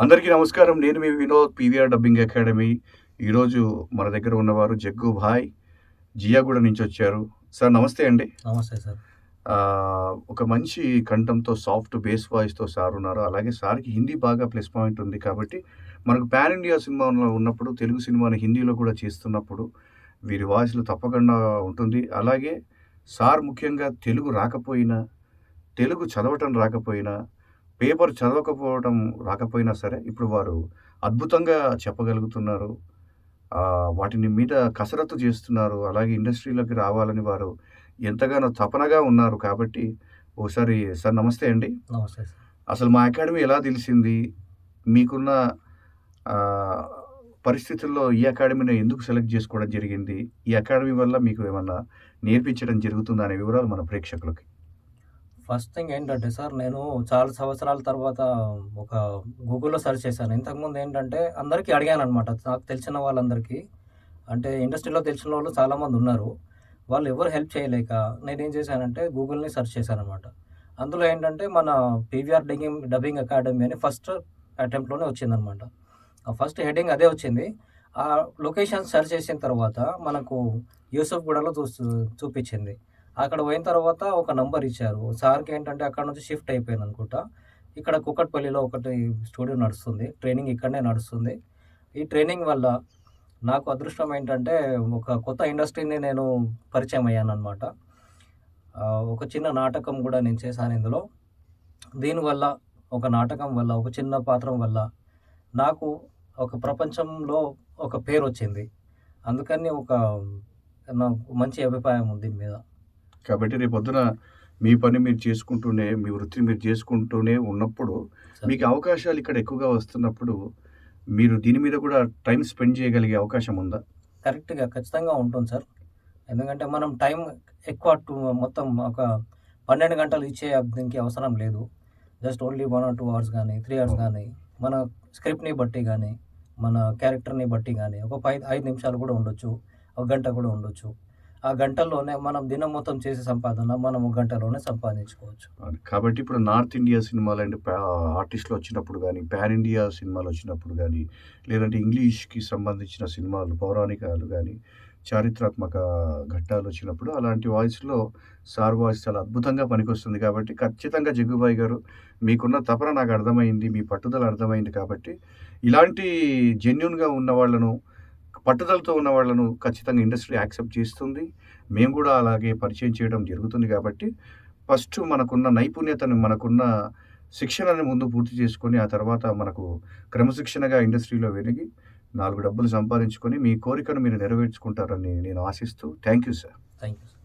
అందరికీ నమస్కారం. నేను మీ వినోద్ పీవీఆర్ డబ్బింగ్ అకాడమీ. ఈరోజు మన దగ్గర ఉన్నవారు జగ్గు భాయ్ జియాగూడ నుంచి వచ్చారు. సార్ నమస్తే అండి. నమస్తే సార్. ఒక మంచి కంఠంతో సాఫ్ట్ బేస్ వాయిస్‌తో సార్ ఉన్నారు. అలాగే సార్‌కి హిందీ బాగా ప్లస్ పాయింట్ ఉంది కాబట్టి మనకు పాన్ ఇండియా సినిమాలో ఉన్నప్పుడు తెలుగు సినిమాని హిందీలో కూడా చేస్తున్నప్పుడు వీరి వాయిస్‌లో తప్పకుండా ఉంటుంది. అలాగే సార్ ముఖ్యంగా తెలుగు రాకపోయినా, తెలుగు చదవటం రాకపోయినా, పేపర్ చదవకపోవడం రాకపోయినా సరే, ఇప్పుడు వారు అద్భుతంగా చెప్పగలుగుతున్నారు. వాటిని మీద కసరత్తు చేస్తున్నారు. అలాగే ఇండస్ట్రీలోకి రావాలని వారు ఎంతగానో తపనగా ఉన్నారు. కాబట్టి ఓసారి సార్ నమస్తే అండి. నమస్తే సార్. అసలు మా అకాడమీ ఎలా తెలిసింది? మీకున్న ఆహ్, పరిస్థితుల్లో ఈ అకాడమీని ఎందుకు సెలెక్ట్ చేసుకోవడం జరిగింది? ఈ అకాడమీ వల్ల మీకు ఏమన్నా నేర్పించడం జరుగుతుందా అనే వివరాలు మన ప్రేక్షకులకి. ఫస్ట్ థింగ్ ఏంటంటే సార్, నేను చాలా సంవత్సరాల తర్వాత ఒక గూగుల్‌లో సెర్చ్ చేశాను. ఇంతకుముందు ఏంటంటే అందరికీ అడిగాననమాట. నాకు తెలిసిన వాళ్ళందరికీ. అంటే ఇండస్ట్రీలో తెలిసినోళ్ళు చాలామందున్నారు. వాళ్ళు ఎవరు హెల్ప్ చేయలేక నేనేం చేశానంటే గూగుల్‌ని సెర్చ్ చేశాననమాట. అందులో ఏంటంటే మన పీవీఆర్ డబ్బింగ్ అకాడమీ అని ఫస్ట్ అటెంప్ట్‌లోనే వచ్చిందనమాట. ఆ ఫస్ట్ హెడ్డింగ్ అదే వచ్చింది. ఆ లొకేషన్ సెర్చ్ చేసిన తర్వాత మనకు యూసుఫ్‌గూడలో చూపిచ్చింది. అక్కడ పోయిన తర్వాత ఒక నంబర్ ఇచ్చారు. సార్‌కి ఏంటంటే అక్కడ నుంచి షిఫ్ట్ అయిపోయాననుకుంటా. ఇక్కడ కూకట్పల్లిలో ఒకటి స్టూడియో నడుస్తుంది. ట్రైనింగ్ ఇక్కడనే నడుస్తుంది. ఈ ట్రైనింగ్ వల్ల నాకు అదృష్టం ఏంటంటే ఒక కొత్త ఇండస్ట్రీని నేను పరిచయం అయ్యాననమాట. ఒక చిన్న నాటకం గూడా నేను చేశాను ఇందులో. దీనివల్ల ఒక నాటకం వల్ల, ఒక చిన్న పాత్రం వల్ల నాకు ఒక ప్రపంచంలో ఒక పేరొచ్చింది. అందుకని నాకు మంచి అభిప్రాయం ఉంది దీని మీద. కాబట్టి రేపొద్దున మీ పని మీరు చేసుకుంటూనే, మీ వృత్తిని మీరు చేసుకుంటూనే ఉన్నప్పుడు, సార్. మీకు అవకాశాలు ఇక్కడ ఎక్కువగా వస్తున్నప్పుడు, మీరు దీని మీద కూడా టైమ్ స్పెండ్ చేయగలిగే అవకాశం ఉందా? కరెక్ట్‌గా ఖచ్చితంగా ఉంటుంది సార్. ఎందుకంటే మనం టైం ఎక్కువ మొత్తం ఒక 12 గంటలు ఇచ్చే దీనికి అవసరం లేదు. జస్ట్ ఓన్లీ 1 ఆర్ 2 అవర్స్ గానీ, 3 అవర్స్ ఓహ్! గానీ, మన స్క్రిప్ట్‌ని బట్టి గానీ, మన క్యారెక్టర్‌ని బట్టి గానీ, ఒక 5 నిమిషాలు కూడా ఉండొచ్చు. ఒక గంట కూడా ఉండొచ్చు. ఆ గంటల్లోనే మనం దినం మొత్తం చేసే సంపాదన మనం ఒక గంటలోనే సంపాదించుకోవచ్చు. అవును. కాబట్టి ఇప్పుడు నార్త్ ఇండియా సినిమాలంటే ఆర్టిస్ట్‌లొచ్చినప్పుడు గానీ, పాన్ ఇండియా సినిమాలొచ్చినప్పుడు గానీ, లేదంటే ఇంగ్లీష్‌కి సంబంధించిన సినిమాలు, పౌరాణికాలు గానీ, చారిత్రాత్మక ఘట్టాలొచ్చినప్పుడు అలాంటి వాయిస్‌లో సార్ వాయిస్ చాలా అద్భుతంగా పనికొస్తుంది కాబట్టి, ఖచ్చితంగా జగ్గుబాయి గారు మీకున్న తపన నాకు అర్థమైంది. మీ పట్టుదల అర్థమైంది కాబట్టి, ఇలాంటి జెన్యూన్‌గా ఉన్న వాళ్ళను, పట్టుదలతో ఉన్న వాళ్ళను ఖచ్చితంగా ఇండస్ట్రీ యాక్సెప్ట్ చేస్తుంది. మేము గూడా అలాగే పరిచయం చేయడం జరుగుతుంది కాబట్టి, ఫస్ట్ మనకున్న నైపుణ్యతను, మనకున్న శిక్షణని ముందు పూర్తి చేసుకొని, ఆ తర్వాత మనకు క్రమశిక్షణగా ఇండస్ట్రీలో వెలిగి, 4 డబ్బులు సంపాదించుకొని, మీ కోరికను మీరు నెరవేర్చుకుంటారని నేను ఆశిస్తూ thank you sir. Thank you sir.